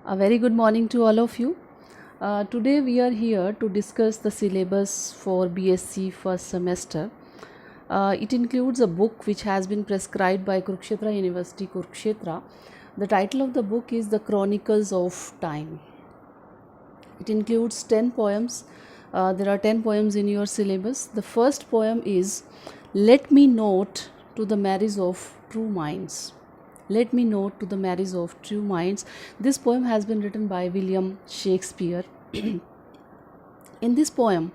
A very good morning to all of you. Today we are here to discuss the syllabus for BSc first semester. It includes a book which has been prescribed by Kurukshetra University, Kurukshetra. The title of the book is The Chronicles of Time. It includes 10 poems. There are 10 poems in your syllabus. The first poem is Let Me Note to the Marriage of True Minds. Let Me Note to the Marriage of True Minds. This poem has been written by William Shakespeare. In this poem,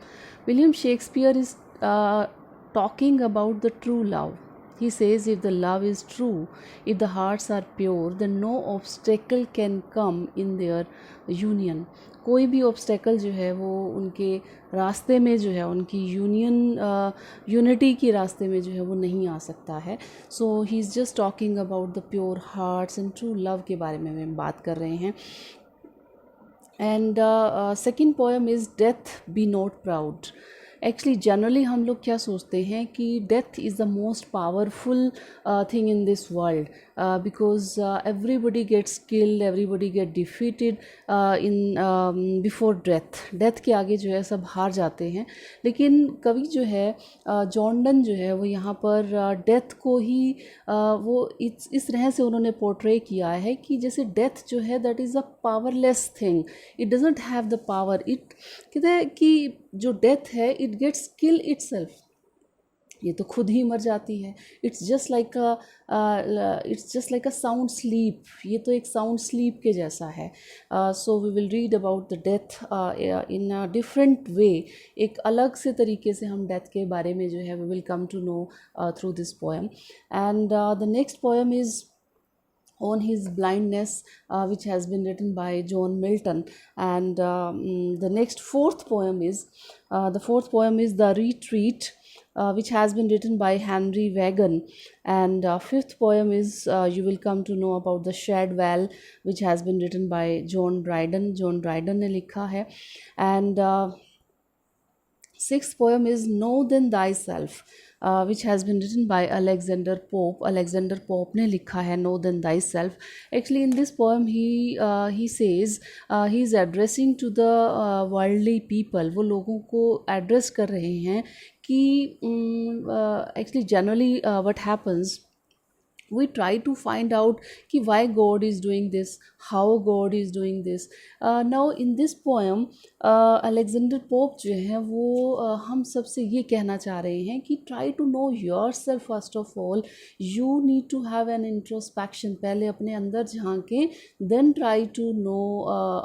William Shakespeare is talking about the true love. He says, if the love is true, if the hearts are pure, then no obstacle can come in their union. कोई भी obstacle जो है वो उनके रास्ते में जो है उनकी यूनिटी के रास्ते में जो है वो नहीं आ सकता है. So he is just talking about the pure hearts and true love के बारे में हम बात कर रहे हैं. And second poem is death be not proud. Actually generally हम लोग क्या सोचते हैं कि death is the most powerful thing in this world because everybody gets killed, everybody get defeated in before death के आगे जो है सब हार जाते हैं. लेकिन कवि जो है जॉन डन जो है वो यहाँ पर डेथ को ही वो इस तरह से उन्होंने पोर्ट्रे किया है कि जैसे डेथ जो है that is a powerless thing. It doesn't have the power. It कहते हैं कि जो डेथ है इट गेट्स किल इटसेल्फ. ये तो खुद ही मर जाती है. It's just like a sound sleep. ये तो एक साउंड स्लीप के जैसा है. So we will read about the death in a different way. एक अलग से तरीके से हम डेथ के बारे में जो है we will come to know through this poem. And the next poem is on his blindness, which has been written by John Milton. And the fourth poem is The Retreat, which has been written by Henry Wagon. And fifth poem is you will come to know about The Shed Well, which has been written by John Dryden ने लिखा है. And sixth poem is Know Then Thyself, which has been written by Alexander Pope. Alexander Pope ने लिखा है Know Then Thyself. Actually in this poem he says he is addressing to the worldly people. वो लोगों को address कर रहे हैं कि actually generally what happens, we try to find out कि why God is doing this, how God is doing this. Now in this poem Alexander Pope जो है वो हम सबसे ये कहना चाह रहे हैं कि try to know yourself first of all. You need to have an introspection. पहले अपने अंदर झांकें, then try to know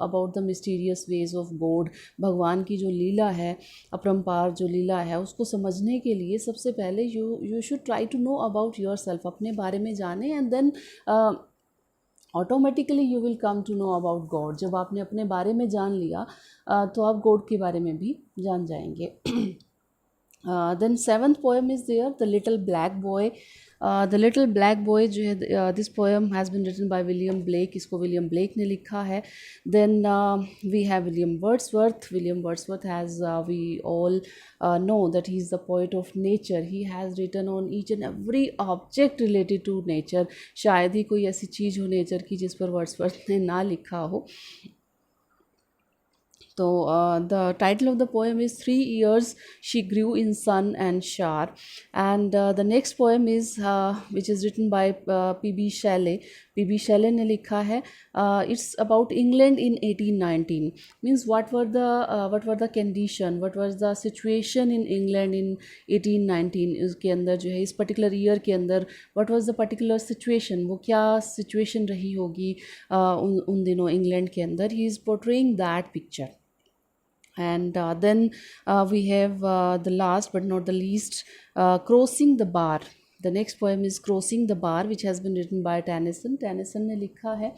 about the mysterious ways of God. भगवान की जो लीला है, अपरंपार जो लीला है, उसको समझने के लिए सबसे पहले you should try to know about yourself. अपने बारे में जाने and then automatically you will come to know about God. जब आपने अपने बारे में जान लिया तो आप गॉड के बारे में भी जान जाएंगे. Then seventh poem is there the little black boy. The little black boy जो है this poem has been written by William Blake. इसको विलियम ब्लेक ने लिखा है. Then we have William Wordsworth. William Wordsworth has we all know that he is the poet of nature. He has written on each and every object related to nature. शायद ही कोई ऐसी चीज़ हो nature की जिस पर वर्ड्सवर्थ ने ना लिखा हो. So the title of the poem is 3 years she grew in sun and shower. And the next poem is which is written by P.B. Shelley. P.B. Shelley ने लिखा है. It's about England in 1819. Means what were the condition, what was the situation in England in 1819. इसके अंदर जो है इस particular year के अंदर what was the particular situation, वो क्या situation रही होगी उन दिनों इंग्लैंड के अंदर. He is portraying that picture. And then we have the last but not the least, Crossing the Bar. The next poem is Crossing the Bar, which has been written by Tennyson. Tennyson ने लिखा है.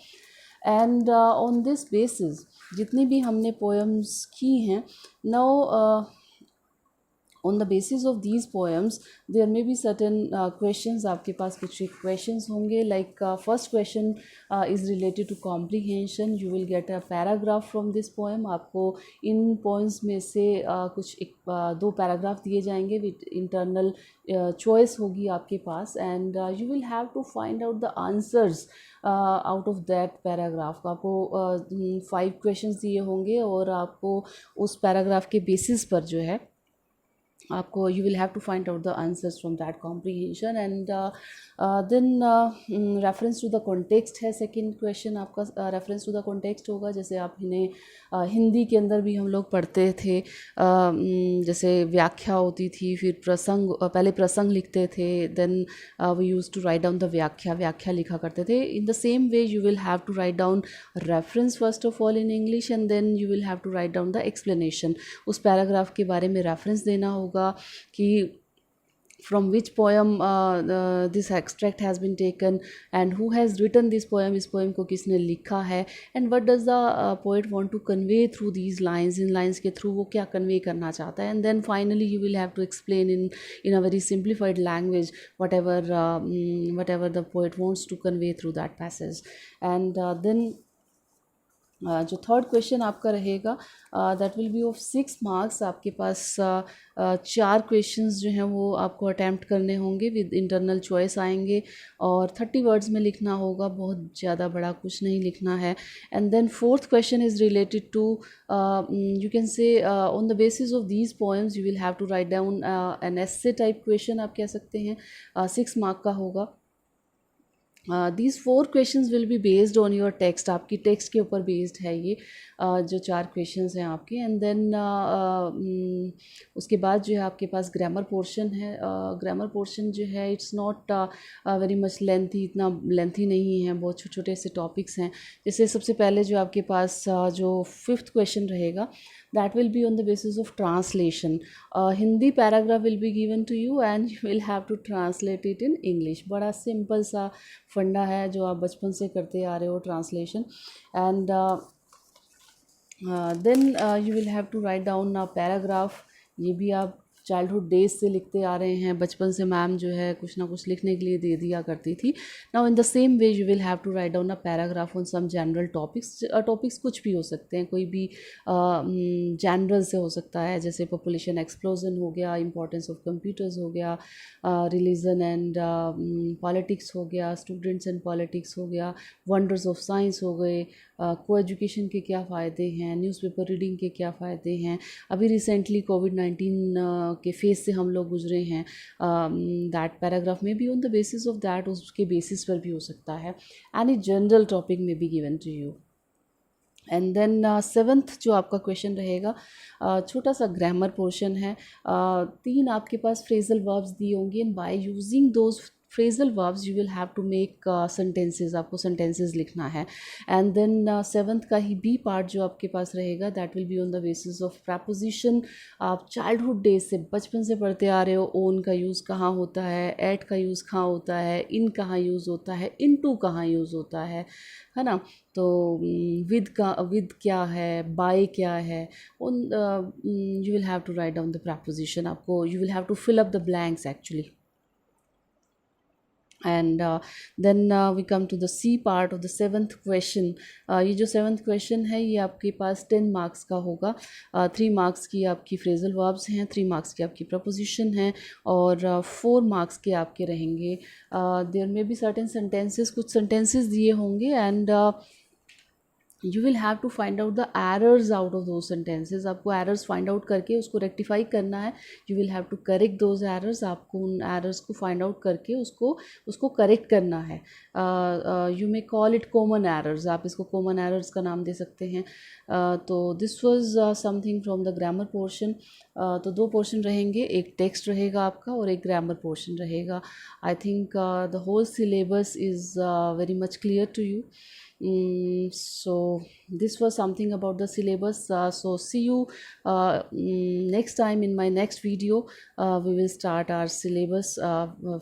And on this basis जितनी भी हमने poems की हैं, now on the basis of these poems there may be certain questions. आपके पास कुछ questions होंगे, like first question is related to comprehension. You will get a paragraph from this poem. आपको इन poems में से कुछ दो paragraph दिए जाएंगे with internal choice होगी आपके पास, and you will have to find out the answers out of that paragraph. आपको 5 questions दिए होंगे और आपको उस paragraph के basis पर जो है आपको you will have to find out the answers from that comprehension. And then reference to the context है second question आपका. reference to the context होगा, जैसे आप इन्हें हिंदी के अंदर भी हम लोग पढ़ते थे, जैसे व्याख्या होती थी, फिर प्रसंग, पहले प्रसंग लिखते थे, then we used to write down the व्याख्या लिखा करते थे. in the same way you will have to write down reference first of all in English, and then you will have to write down the explanation. उस paragraph के बारे में reference देना होगा कि from which poem this extract has been taken, and who has written this poem, इस poem को किसने लिखा है, and what does the poet want to convey through these lines, in lines के through वो क्या convey करना चाहता है. and then finally you will have to explain in a very simplified language whatever the poet wants to convey through that passage. and then जो third question आपका रहेगा that will be of 6 marks. आपके पास 4 questions जो हैं वो आपको attempt करने होंगे विद इंटरनल चॉइस आएंगे, और 30 वर्ड्स में लिखना होगा, बहुत ज़्यादा बड़ा कुछ नहीं लिखना है. And then fourth question is related to you can say on the basis of these poems you will have to write down an essay type question आप कह सकते हैं. 6 मार्क का होगा. these 4 questions will be based on your text. आपकी text के ऊपर based है ये जो 4 क्वेश्चंस हैं आपके. एंड देन उसके बाद जो है आपके पास ग्रामर पोर्शन है. ग्रामर पोर्शन जो है it's not very much lengthy, इतना लेंथी नहीं है, बहुत छोटे छोटे से टॉपिक्स हैं. जैसे सबसे पहले जो आपके पास जो 5th क्वेश्चन रहेगा that will be on the basis of translation. Hindi paragraph will be given to you and you will have to translate it in English. बड़ा सिंपल सा फंडा है जो आप बचपन से करते आ रहे हो, translation. And then you will have to write down a paragraph. ये भी आप चाइल्डहुड डेज से लिखते आ रहे हैं, बचपन से मैम जो है कुछ ना कुछ लिखने के लिए दे दिया करती थी. Now in the same way you will have to write down a paragraph on some general topics. Topics कुछ भी हो सकते हैं, कोई भी जनरल से हो सकता है, जैसे पॉपुलेशन एक्सप्लोजन हो गया, इंपॉर्टेंस ऑफ कंप्यूटर्स हो गया, रिलीजन एंड पॉलिटिक्स हो गया, स्टूडेंट्स एंड पॉलिटिक्स हो गया, वंडर्स ऑफ साइंस हो गए, को एजुकेशन के क्या फ़ायदे हैं, न्यूज़पेपर रीडिंग के क्या फ़ायदे हैं, अभी रिसेंटली कोविड-19 के फेस से हम लोग गुजरे हैं. दैट पैराग्राफ में भी on the basis of that, उसके बेसिस पर भी हो सकता है. एनी जनरल टॉपिक में be given to you. And then 7th जो आपका क्वेश्चन रहेगा छोटा सा ग्रामर पोर्शन है. 3 आपके पास फ्रेजल वर्ब्स दिए होंगे, and by using those phrasal verbs you will have to make sentences. आपको सेंटेंसेस लिखना है. एंड देन 7th का ही बी पार्ट जो आपके पास रहेगा that will be on the basis of preposition. आप चाइल्डहुड डेज से बचपन से पढ़ते आ रहे हो, ओन का यूज़ कहाँ होता है, एट का यूज़ कहाँ होता है, इन कहाँ यूज़ होता है, इनटू कहाँ यूज़ होता है ना. तो विद क्या है, बाय क्या है, उन you will have to write down the proposition. आपको you will have to fill up the blanks actually. And then we come to the C part of the 7th question. ये जो 7th question है ये आपके पास 10 marks का होगा. 3 marks की आपकी फ्रेजल वर्ब्स हैं, 3 मार्क्स की आपकी प्रपोजिशन हैं, और 4 मार्क्स के आपके रहेंगे. देयर में भी सर्टेन सेंटेंसेस, कुछ सेंटेंसेस दिए होंगे, and you will have to find out the errors out of those sentences. आपको errors find out करके उसको rectify करना है. you will have to correct those errors. आपको उन errors को find out करके उसको correct करना है. you may call it common errors. आप इसको common errors का नाम दे सकते हैं. तो this was something from the grammar portion. तो 2 पोर्शन रहेंगे, एक टेक्स्ट रहेगा आपका और एक ग्रामर पोर्शन रहेगा. I think the whole syllabus is very much clear to you. So this was something about the syllabus. So see you next time in my next video. We will start our syllabus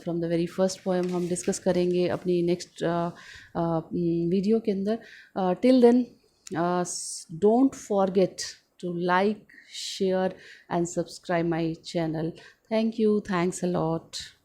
from the very first poem. हम discuss करेंगे अपनी next video के अंदर. Till then don't forget to like, share and subscribe my channel. Thank you. Thanks a lot.